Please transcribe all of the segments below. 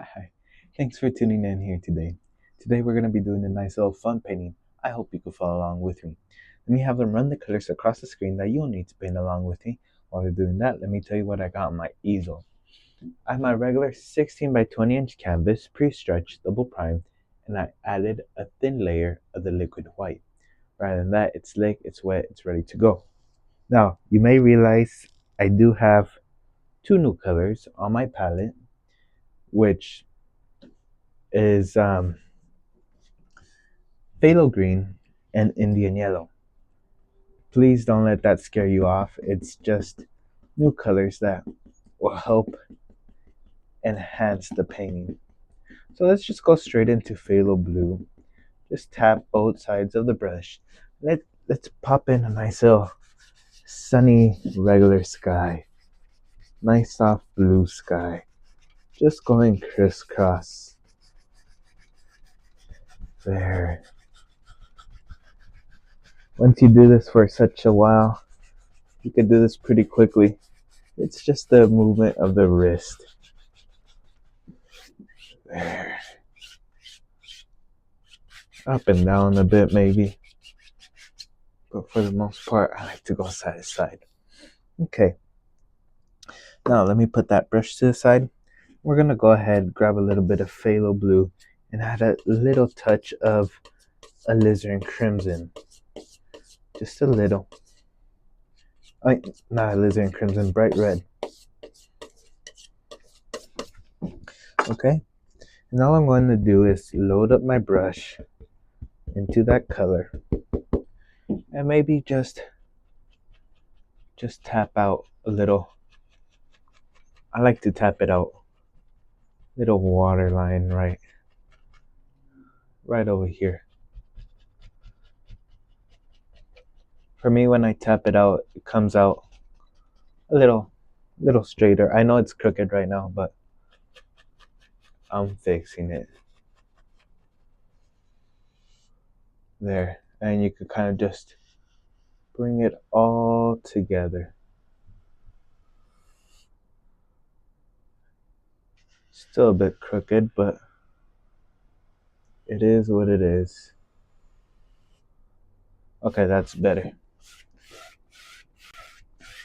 Hi, thanks for tuning in here today. Today we're going to be doing a nice little fun painting. I hope you can follow along with me. Let me have them run the colors across the screen that you'll need to paint along with me. While they're doing that, let me tell you what I got on my easel. I have my regular 16 by 20 inch canvas, pre-stretched, double primed, and I added a thin layer of the liquid white. Rather than that, it's slick, it's wet, it's ready to go. Now, you may realize I do have two new colors on my palette, which is phthalo green and Indian yellow. Please don't let that scare you off. It's just new colors that will help enhance the painting. So let's just go straight into phthalo blue. Just tap both sides of the brush. Let's pop in a nice little sunny regular sky. Nice soft blue sky. Just going crisscross. There. Once you do this for such a while, you can do this pretty quickly. It's just the movement of the wrist. There. Up and down a bit maybe. But for the most part, I like to go side to side. Okay. Now let me put that brush to the side. We're going to go ahead, grab a little bit of phthalo blue, and add a little touch of alizarin crimson. Just a little. Not alizarin crimson, bright red. Okay. And all I'm going to do is load up my brush into that color. And maybe just tap out a little. I like to tap it out. Little water line right over here. For me, when I tap it out, it comes out a little straighter. I know it's crooked right now, but I'm fixing it. There. And you could kind of just bring it all together. Still a bit crooked, but it is what it is. Okay, that's better.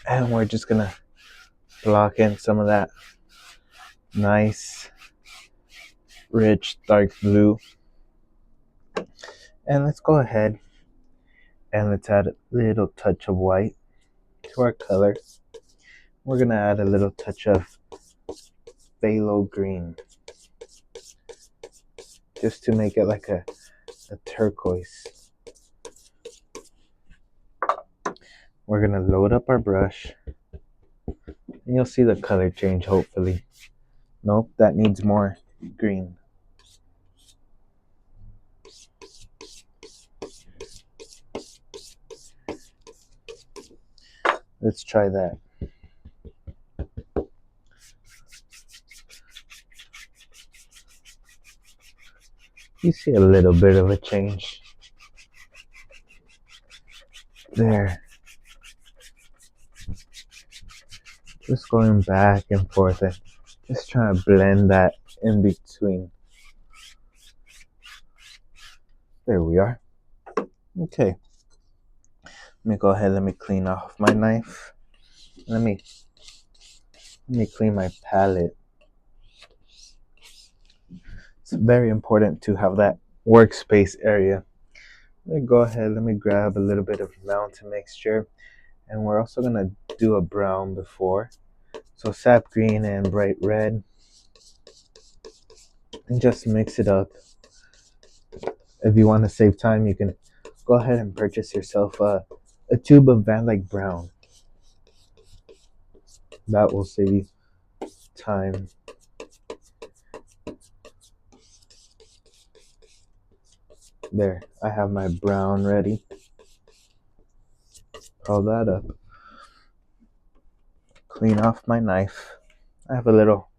And we're just gonna block in some of that nice, rich, dark blue. And let's go ahead and let's add a little touch of white to our color. We're gonna add a little touch of phthalo green, just to make it like a turquoise. We're gonna load up our brush, and you'll see the color change hopefully. Nope, that needs more green. Let's try that. You see a little bit of a change. There. Just going back and forth and just trying to blend that in between. There we are. Okay. Let me go ahead, let me clean off my knife. Let me clean my palette. It's very important to have that workspace area. Let me go ahead, let me grab a little bit of mountain mixture. And we're also gonna do a brown before. So sap green and bright red. And just mix it up. If you want to save time, you can go ahead and purchase yourself a tube of Van Dyke Brown. That will save you time. There, I have my brown ready. Call that up. Clean off my knife. I have a little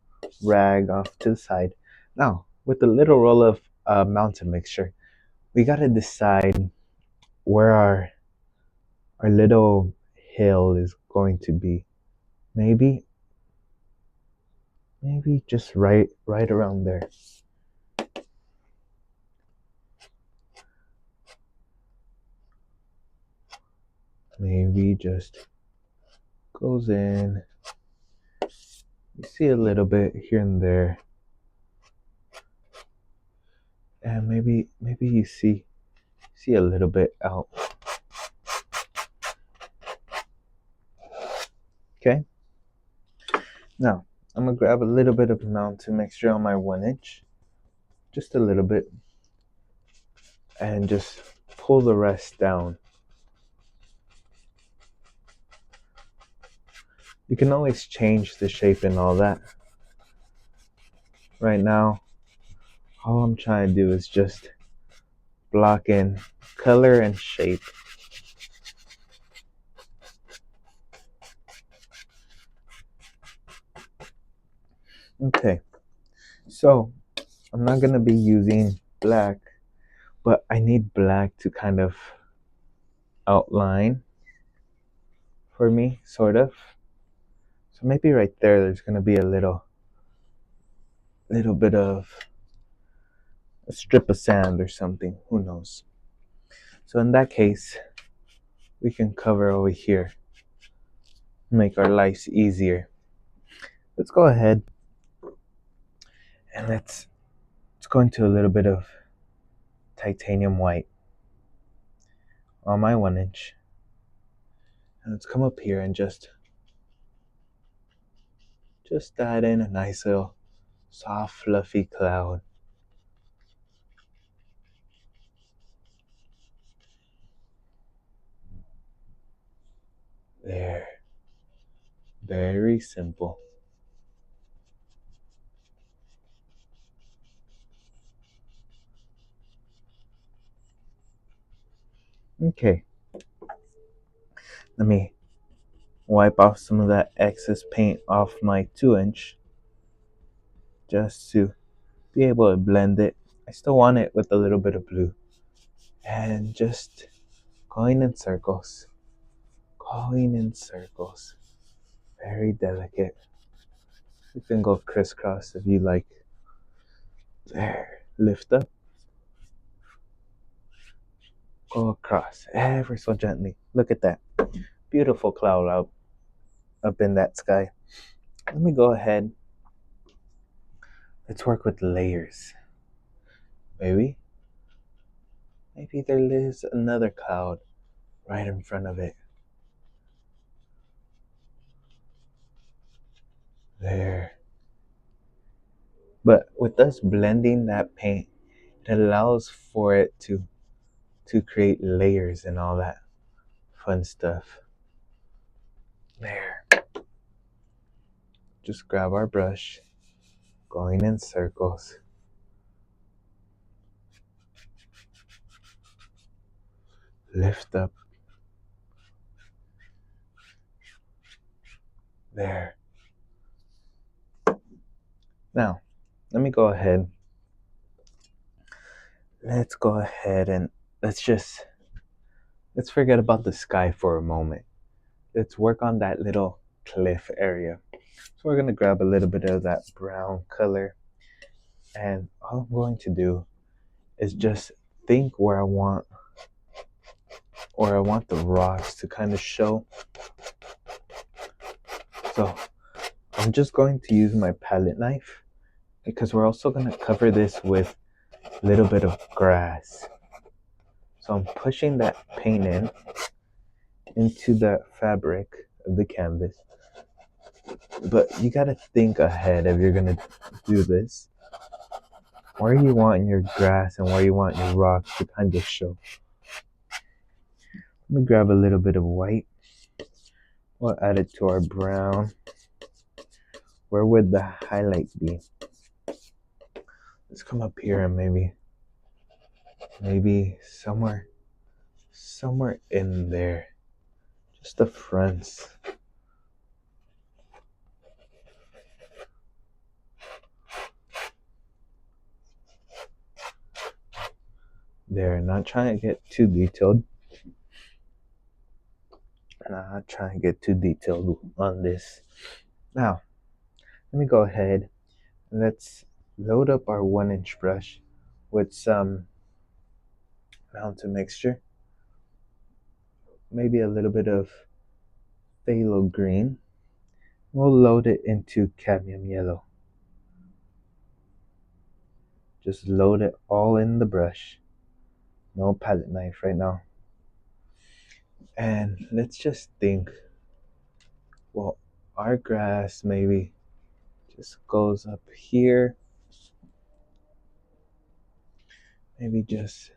rag off to the side. Now, with the little roll of mountain mixture, we gotta decide where our little hill is going to be. Maybe Maybe just right around there. Maybe just goes in. You see a little bit here and there. And maybe you see a little bit out. Okay? Now, I'm gonna grab a little bit of mountain mixture on my 1 inch. Just a little bit. And just pull the rest down. You can always change the shape and all that. Right now, all I'm trying to do is just block in color and shape. Okay, so I'm not gonna be using black, but I need black to kind of outline for me, sort of. So maybe right there's gonna be a little bit of a strip of sand or something, who knows. So in that case, we can cover over here, make our lives easier. Let's go ahead and let's go into a little bit of titanium white on my 1 inch. And let's come up here and just add in a nice little soft fluffy cloud. There. Very simple. Okay. Let me wipe off some of that excess paint off my 2 inch just to be able to blend it. I still want it with a little bit of blue. And just going in circles. Going in circles. Very delicate. You can go crisscross if you like. There. Lift up. Go across ever so gently. Look at that. Beautiful cloud up in that sky. Let me go ahead. Let's work with layers. Maybe there is another cloud right in front of it. There. But with us blending that paint, it allows for it to create layers and all that fun stuff. There. Just grab our brush, going in circles. Lift up. There. Now, let me go ahead. Let's go ahead and let's forget about the sky for a moment. Let's work on that little cliff area. So we're going to grab a little bit of that brown color, and all I'm going to do is just think where I want the rocks to kind of show. So I'm just going to use my palette knife because we're also going to cover this with a little bit of grass. So I'm pushing that paint into the fabric of the canvas. But you gotta think ahead if you're gonna do this. Where you want your grass and where you want your rocks to kind of show. Let me grab a little bit of white. We'll add it to our brown. Where would the highlight be? Let's come up here and maybe somewhere in there. Just the fronts. There, not trying to get too detailed. Not trying to get too detailed on this. Now, let me go ahead and let's load up our 1-inch brush with some mountain mixture, maybe a little bit of phthalo green. We'll load it into cadmium yellow. Just load it all in the brush. No palette knife right now. And let's just think, well, our grass maybe just goes up here. Maybe just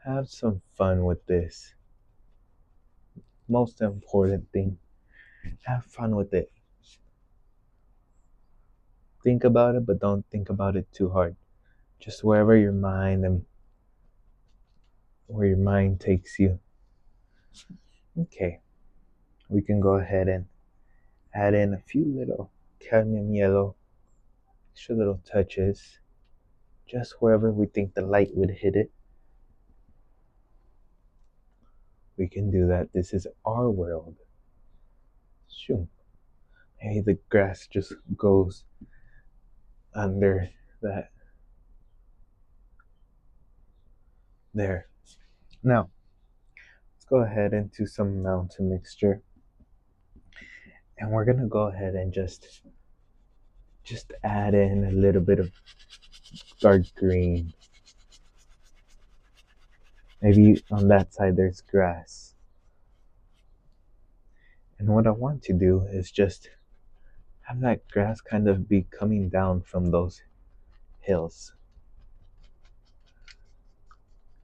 have some fun with this. Most important thing, have fun with it. Think about it, but don't think about it too hard. Just wherever your mind and where your mind takes you. Okay, we can go ahead and add in a few little cadmium yellow, extra little touches, just wherever we think the light would hit it. We can do that. This is our world. Shoo. Maybe the grass just goes under that. There. Now, let's go ahead into some mountain mixture. And we're gonna go ahead and just add in a little bit of dark green. Maybe on that side there's grass. And what I want to do is just have that grass kind of be coming down from those hills.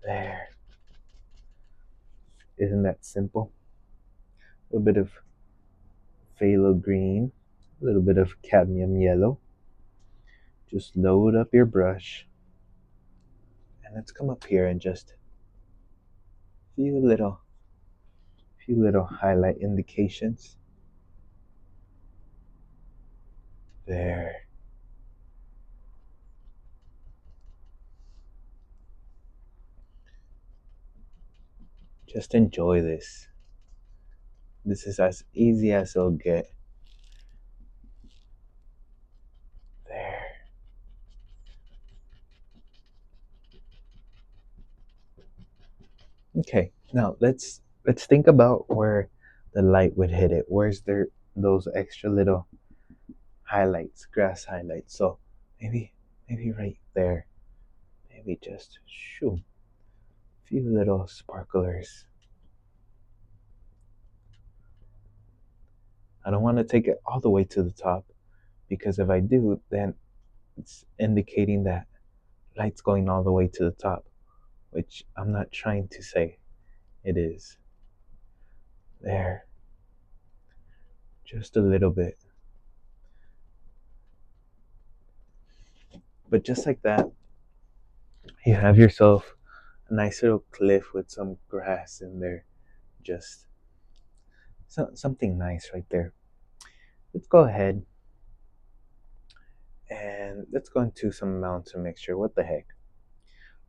There. Isn't that simple? A little bit of phthalo green, a little bit of cadmium yellow. Just load up your brush. And let's come up here and just few little highlight indications. There. Just enjoy this. This is as easy as it'll get. There. Okay, now let's think about where the light would hit it. Where's there those extra little highlights, grass highlights? So maybe right there. Maybe just shoo. Few little sparklers. I don't want to take it all the way to the top, because if I do, then it's indicating that light's going all the way to the top, which I'm not trying to say it is. There. Just a little bit. But just like that, you have yourself a nice little cliff with some grass in there. Just something nice right there. Let's go ahead and let's go into some mountain mixture. What the heck?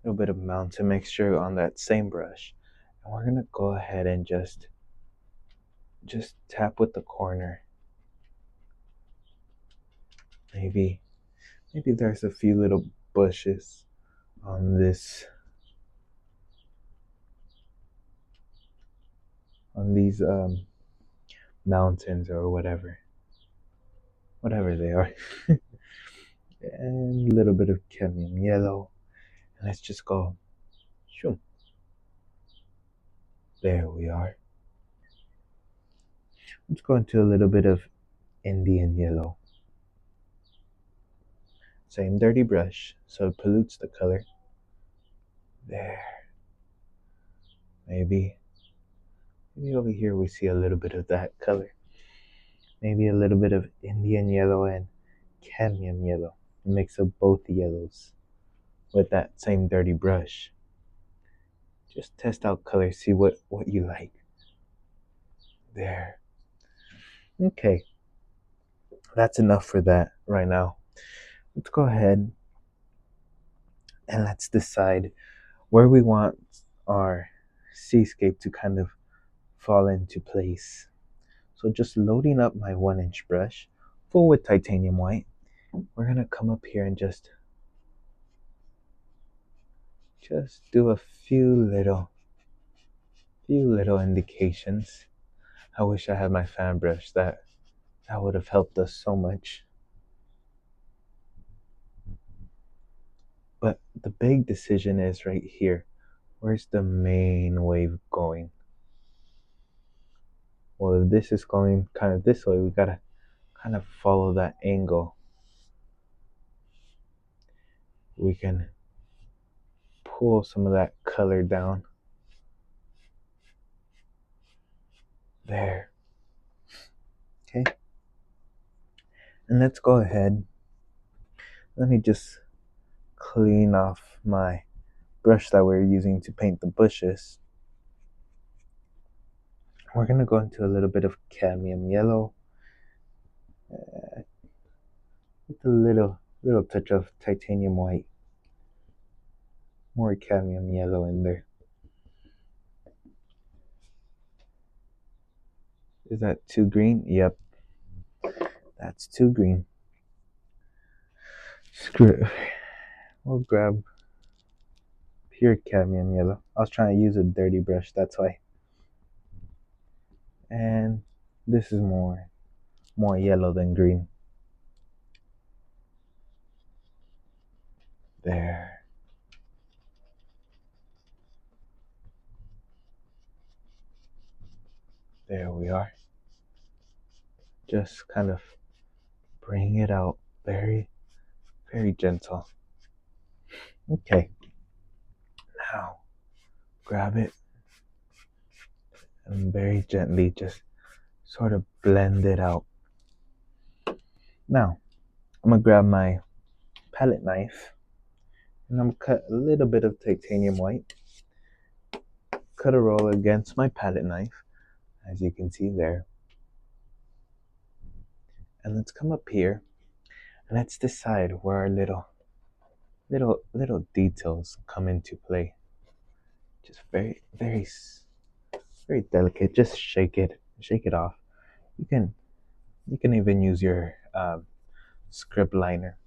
A little bit of mountain mixture on that same brush. And we're gonna go ahead and just tap with the corner. Maybe there's a few little bushes on these mountains or whatever they are. And a little bit of cadmium yellow, and let's just go shoom. There we are. Let's go into a little bit of Indian yellow. Same dirty brush, so it pollutes the color. There. Maybe over here we see a little bit of that color. Maybe a little bit of Indian yellow and cadmium yellow. A mix of both yellows with that same dirty brush. Just test out colors, see what you like. There. Okay. That's enough for that right now. Let's go ahead and let's decide where we want our seascape to kind of fall into place. So just loading up my 1-inch brush, full with titanium white. We're gonna come up here and just do a few little indications. I wish I had my fan brush. That would have helped us so much. But the big decision is right here. Where's the main wave going? Well, if this is going kind of this way, we gotta kind of follow that angle. We can pull some of that color down. There. Okay. And let's go ahead. Let me just clean off my brush that we're using to paint the bushes. We're gonna go into a little bit of cadmium yellow. With a little touch of titanium white. More cadmium yellow in there. Is that too green? Yep. That's too green. Screw it. We'll grab pure cadmium yellow. I was trying to use a dirty brush, that's why. And this is more yellow than green. There. There we are. Just kind of bring it out very, very gentle. Okay. Now, grab it and very gently just sort of blend it out. Now, I'm gonna grab my palette knife and I'm gonna cut a little bit of titanium white. Cut a roll against my palette knife, as you can see there. And let's come up here and let's decide where our little details come into play. Just very, very, very delicate. Just shake it off. You can even use your script liner.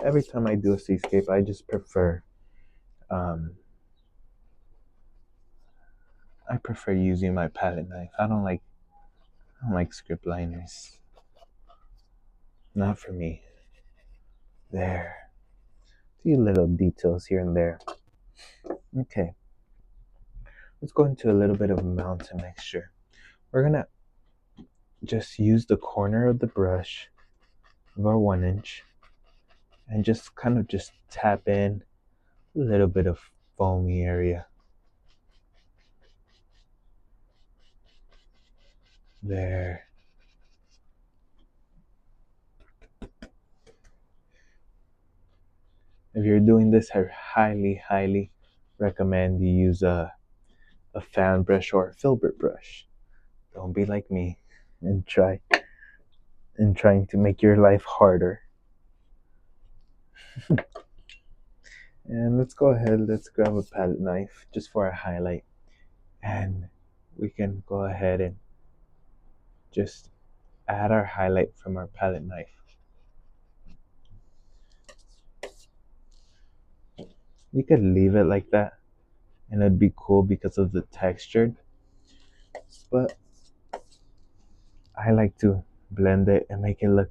Every time I do a seascape, I just prefer using my palette knife. I don't like script liners. Not for me. There. A few little details here and there. Okay. Let's go into a little bit of mountain mixture. We're gonna just use the corner of the brush of our 1" and just kind of just tap in a little bit of foamy area. There. If you're doing this, I highly recommend you use a fan brush or a filbert brush. Don't be like me and trying to make your life harder. And let's go ahead, let's grab a palette knife just for a highlight. And we can go ahead and just add our highlight from our palette knife. You could leave it like that and it'd be cool because of the texture, but I like to blend it and make it look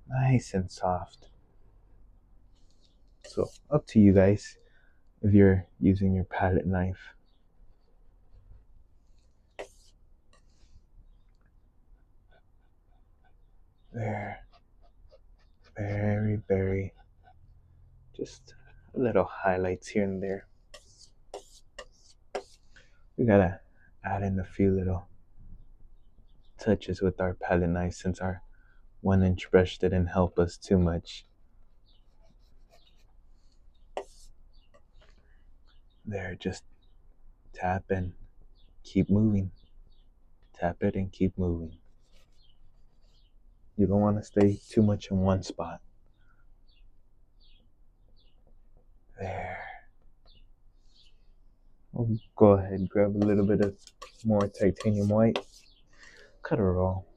nice and soft. So up to you guys if you're using your palette knife. There. Very, very, just little highlights here and there. We gotta add in a few little touches with our palette knife since our 1" brush didn't help us too much. There, just tap and keep moving. Tap it and keep moving. You don't want to stay too much in one spot. There. We'll go ahead and grab a little bit of more titanium white. Cut a roll.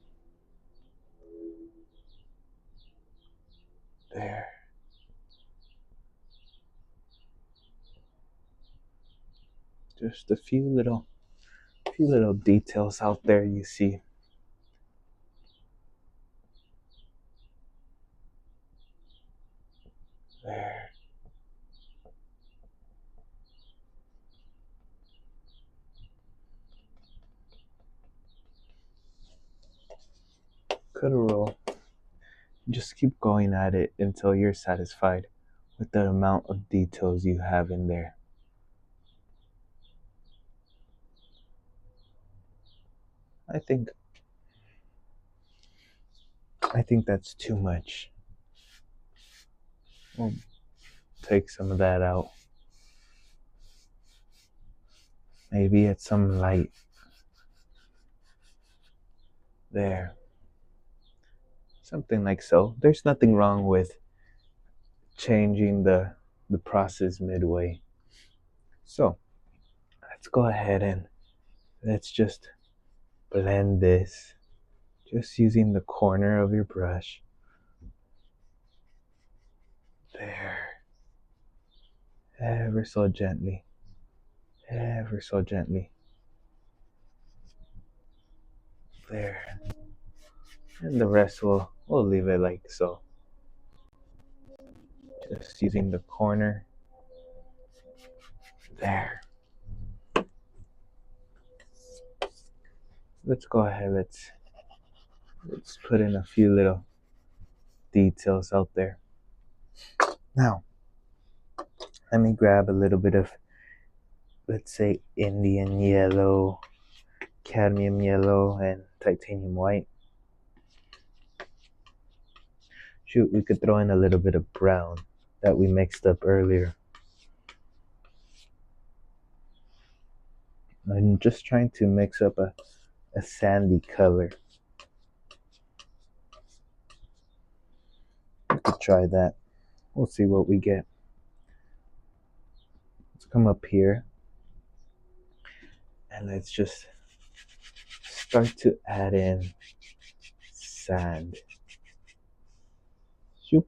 Just a few little details out there you see. There. Cut a roll. Just keep going at it until you're satisfied with the amount of details you have in there. I think that's too much. We'll take some of that out. Maybe it's some light. There. Something like so. There's nothing wrong with changing the process midway. So let's go ahead and let's just blend this, just using the corner of your brush. There. Ever so gently. Ever so gently. There. And the rest we'll leave it like so. Just using the corner. There. Let's go ahead, let's put in a few little details out there. Now, let me grab a little bit of, let's say, Indian yellow, cadmium yellow, and titanium white. Shoot, we could throw in a little bit of brown that we mixed up earlier. I'm just trying to mix up a sandy color. We could try that. We'll see what we get. Let's come up here and let's just start to add in sand. Shoop.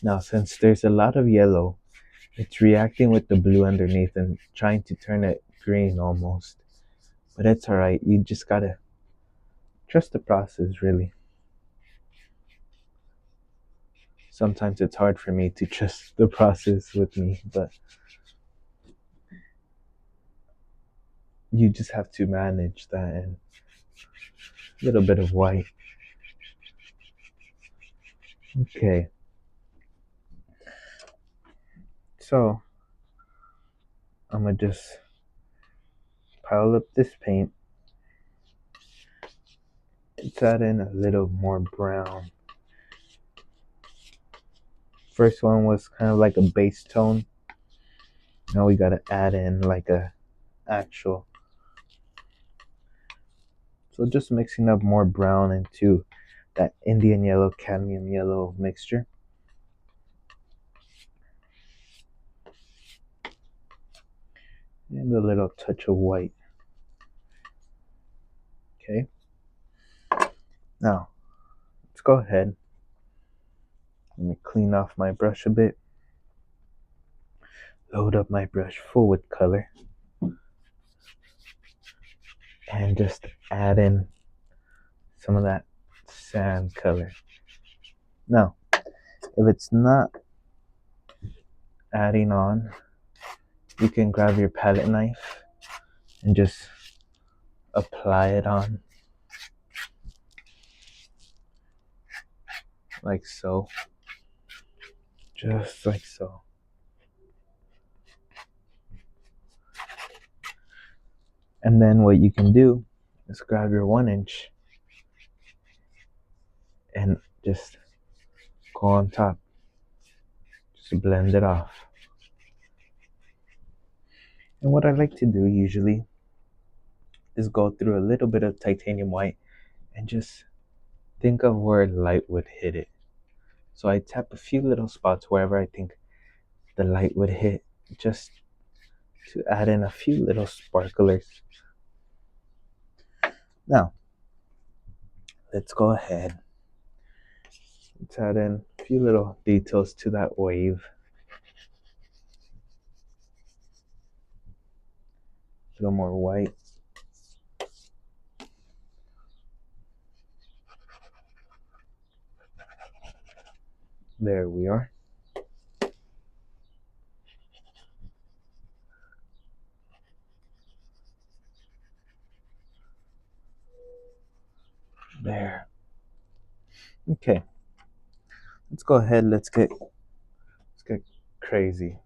Now, since there's a lot of yellow, it's reacting with the blue underneath and trying to turn it green almost. But it's alright, you just gotta trust the process, really. Sometimes it's hard for me to trust the process with me, but you just have to manage that. And a little bit of white. Okay. So, I'm gonna just pile up this paint. Let's add in a little more brown. First one was kind of like a base tone. Now we gotta add in like a actual. So just mixing up more brown into that Indian yellow, cadmium yellow mixture. And a little touch of white. Okay. Now, let's go ahead. Let me clean off my brush a bit. Load up my brush full with color. And just add in some of that sand color. Now, if it's not adding on, you can grab your palette knife and just apply it on. Like so. Just like so. And then what you can do is grab your 1-inch and just go on top. Just blend it off. And what I like to do usually is go through a little bit of titanium white and just think of where light would hit it. So I tap a few little spots wherever I think the light would hit, just to add in a few little sparklers. Now, let's go ahead. Let's add in a few little details to that wave. little more white. There we are. There. Okay. Let's go ahead. Let's get crazy.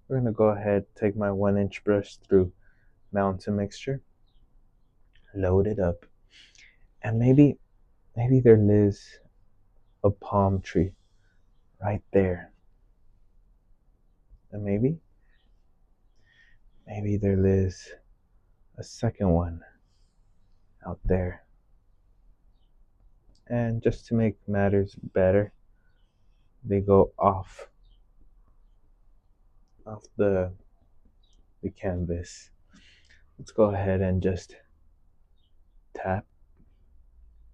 We're gonna go ahead, take my 1-inch brush through Mountain Mixture, load it up, and maybe there lives a palm tree right there. And maybe there lives a second one out there. And just to make matters better, they go off the canvas. Let's go ahead and just tap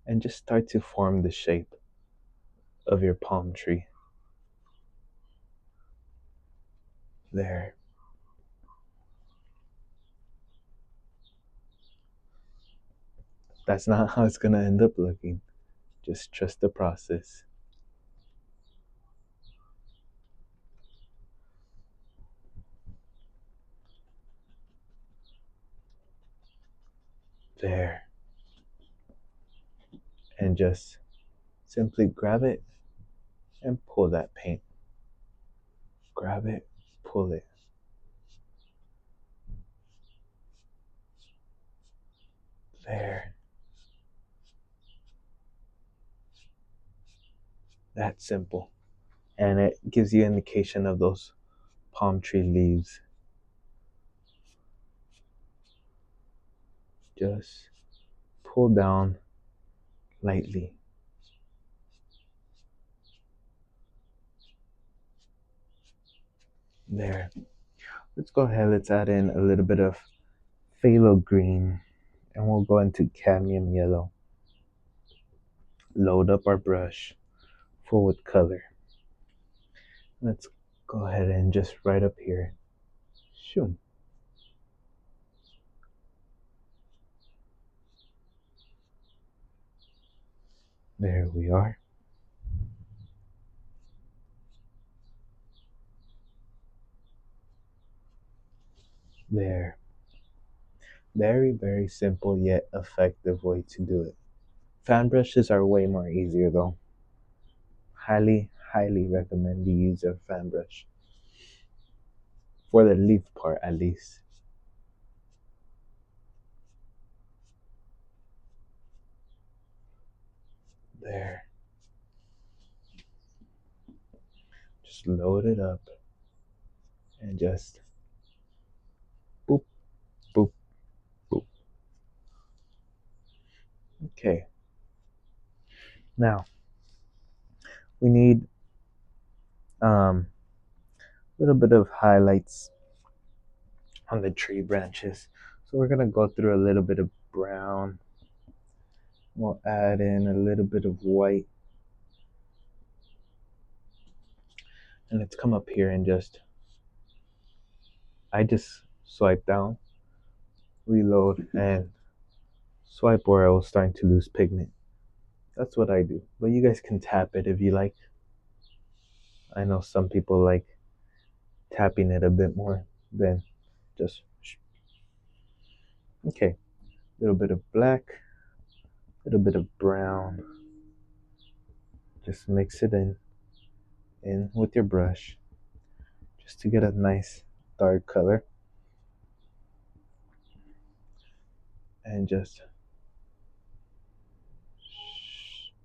and just start to form the shape of your palm tree. There. That's not how it's gonna end up looking. Just trust the process. There. And just simply grab it and pull that paint. Grab it, pull it. There. That's simple. And it gives you indication of those palm tree leaves. Just pull down lightly. There. Let's go ahead, let's add in a little bit of phthalo green, and we'll go into cadmium yellow. Load up our brush full with color. Let's go ahead and just right up here. Shoom. There we are. There. Very, very simple yet effective way to do it. Fan brushes are way more easier though. Highly, highly recommend you use a fan brush. For the leaf part at least. There. Just load it up and just boop, boop, boop. Okay. Now, we need a little bit of highlights on the tree branches. So we're gonna go through a little bit of brown. We'll add in a little bit of white. And let's come up here and I just swipe down, reload, and swipe where I was starting to lose pigment. That's what I do. But you guys can tap it if you like. I know some people like tapping it a bit more than just. Okay. A little bit of black, a little bit of brown. Just mix it in with your brush just to get a nice dark color. And just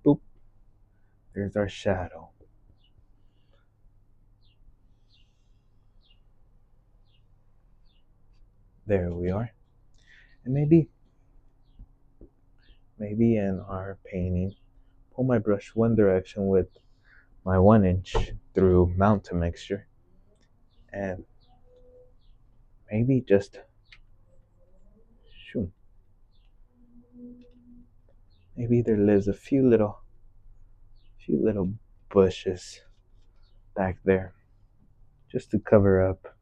boop. There's our shadow. There we are. And maybe in our painting, pull my brush one direction with my 1-inch through Mountain Mixture, and maybe just shoot. Maybe there lives a few little bushes back there, just to cover up.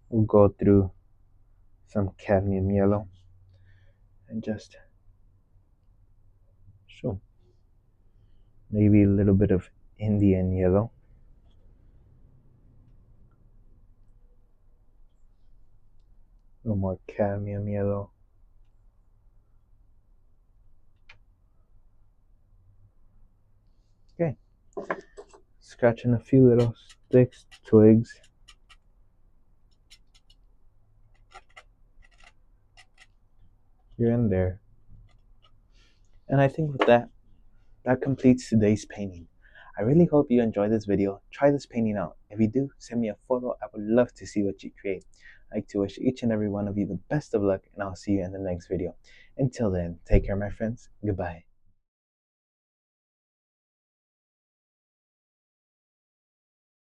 We'll go through some cadmium yellow, and just show maybe a little bit of Indian yellow. A little more cadmium yellow. Okay. Scratching a few little sticks, twigs. Here and there. And I think with that, that completes today's painting. I really hope you enjoyed this video. Try this painting out. If you do, send me a photo. I would love to see what you create. I'd like to wish each and every one of you the best of luck, and I'll see you in the next video. Until then, take care, my friends. Goodbye.